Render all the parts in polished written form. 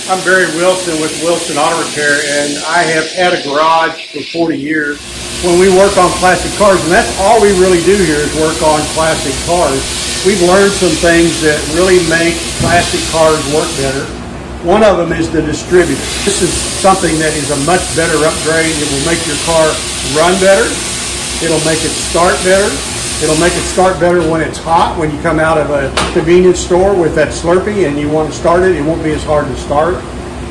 I'm Barry Wilson with Wilson Auto Repair, and I have had a garage for 40 years. When we work on classic cars, and that's all we really do here is work on classic cars, we've learned some things that really make classic cars work better. One of them is the distributor. This is something that is a much better upgrade. It will make your car run better. It'll make it start better. It'll make it start better when it's hot. When you come out of a convenience store with that Slurpee and you want to start it, it won't be as hard to start.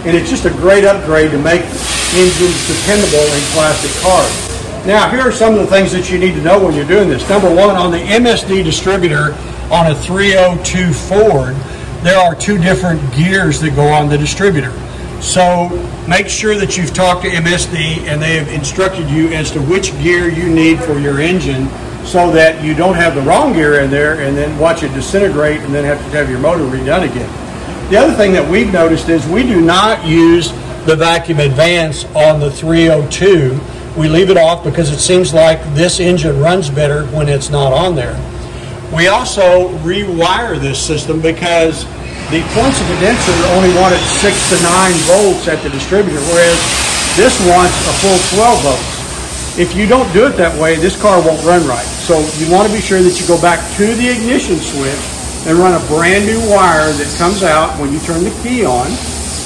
And it's just a great upgrade to make engines dependable in classic cars. Now, here are some of the things that you need to know when you're doing this. Number one, on the MSD Distributor on a 302 Ford, there are two different gears that go on the distributor. So make sure that you've talked to MSD and they have instructed you as to which gear you need for your engine, so that you don't have the wrong gear in there and then watch it disintegrate and then have to have your motor redone again. The other thing that we've noticed is we do not use the vacuum advance on the 302. We leave it off because it seems like this engine runs better when it's not on there. We also rewire this system because the points of condenser only want at 6 to 9 volts at the distributor, whereas this wants a full 12 volts. If you don't do it that way, this car won't run right. So you want to be sure that you go back to the ignition switch and run a brand new wire that comes out when you turn the key on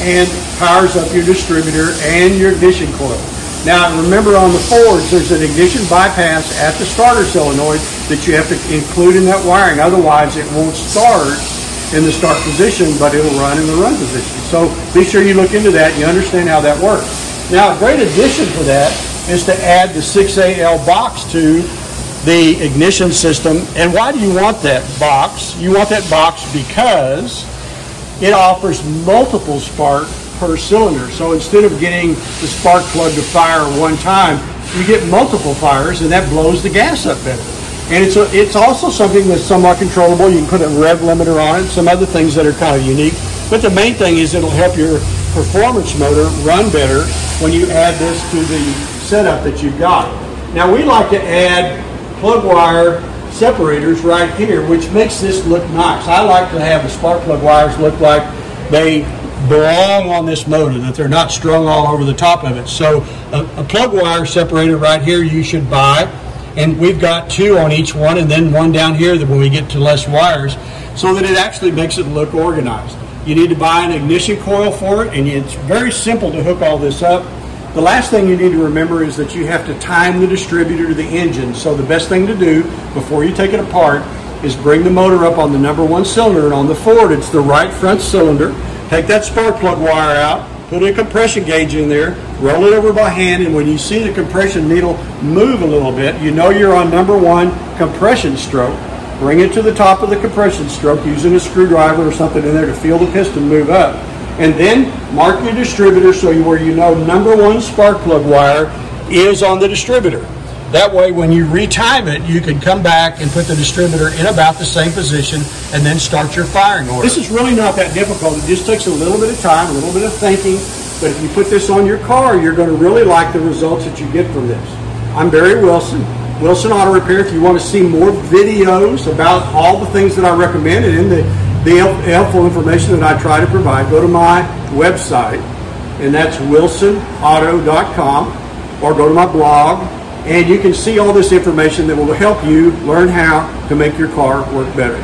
and powers up your distributor and your ignition coil. Now remember, on the Fords, there's an ignition bypass at the starter solenoid that you have to include in that wiring. Otherwise, it won't start in the start position, but it'll run in the run position. So be sure you look into that and you understand how that works. Now, a great addition to that is to add the 6AL box to the ignition system. And why do you want that box? You want that box because it offers multiple spark per cylinder. So instead of getting the spark plug to fire one time, you get multiple fires, and that blows the gas up better. And it's also something that's somewhat controllable. You can put a rev limiter on it, some other things that are kind of unique. But the main thing is it'll help your performance motor run better when you add this to the setup that you've got. Now, we like to add plug wire separators right here, which makes this look nice. I like to have the spark plug wires look like they belong on this motor, that they're not strung all over the top of it. So a plug wire separator right here you should buy, and we've got two on each one, and then one down here that when we get to less wires, so that it actually makes it look organized. You need to buy an ignition coil for it, and it's very simple to hook all this up. The last thing you need to remember is that you have to time the distributor to the engine. So the best thing to do before you take it apart is bring the motor up on the number one cylinder, and on the Ford it's the right front cylinder. Take that spark plug wire out, put a compression gauge in there, roll it over by hand, and when you see the compression needle move a little bit, you know you're on number one compression stroke. Bring it to the top of the compression stroke using a screwdriver or something in there to feel the piston move up. And then mark your distributor where you know number one spark plug wire is on the distributor. That way, when you retime it, you can come back and put the distributor in about the same position and then start your firing order. This is really not that difficult. It just takes a little bit of time, a little bit of thinking. But if you put this on your car, you're going to really like the results that you get from this. I'm Barry Wilson, Wilson Auto Repair. If you want to see more videos about all the things that I recommend and the helpful information that I try to provide, go to my website, and that's wilsonauto.com, or go to my blog, and you can see all this information that will help you learn how to make your car work better.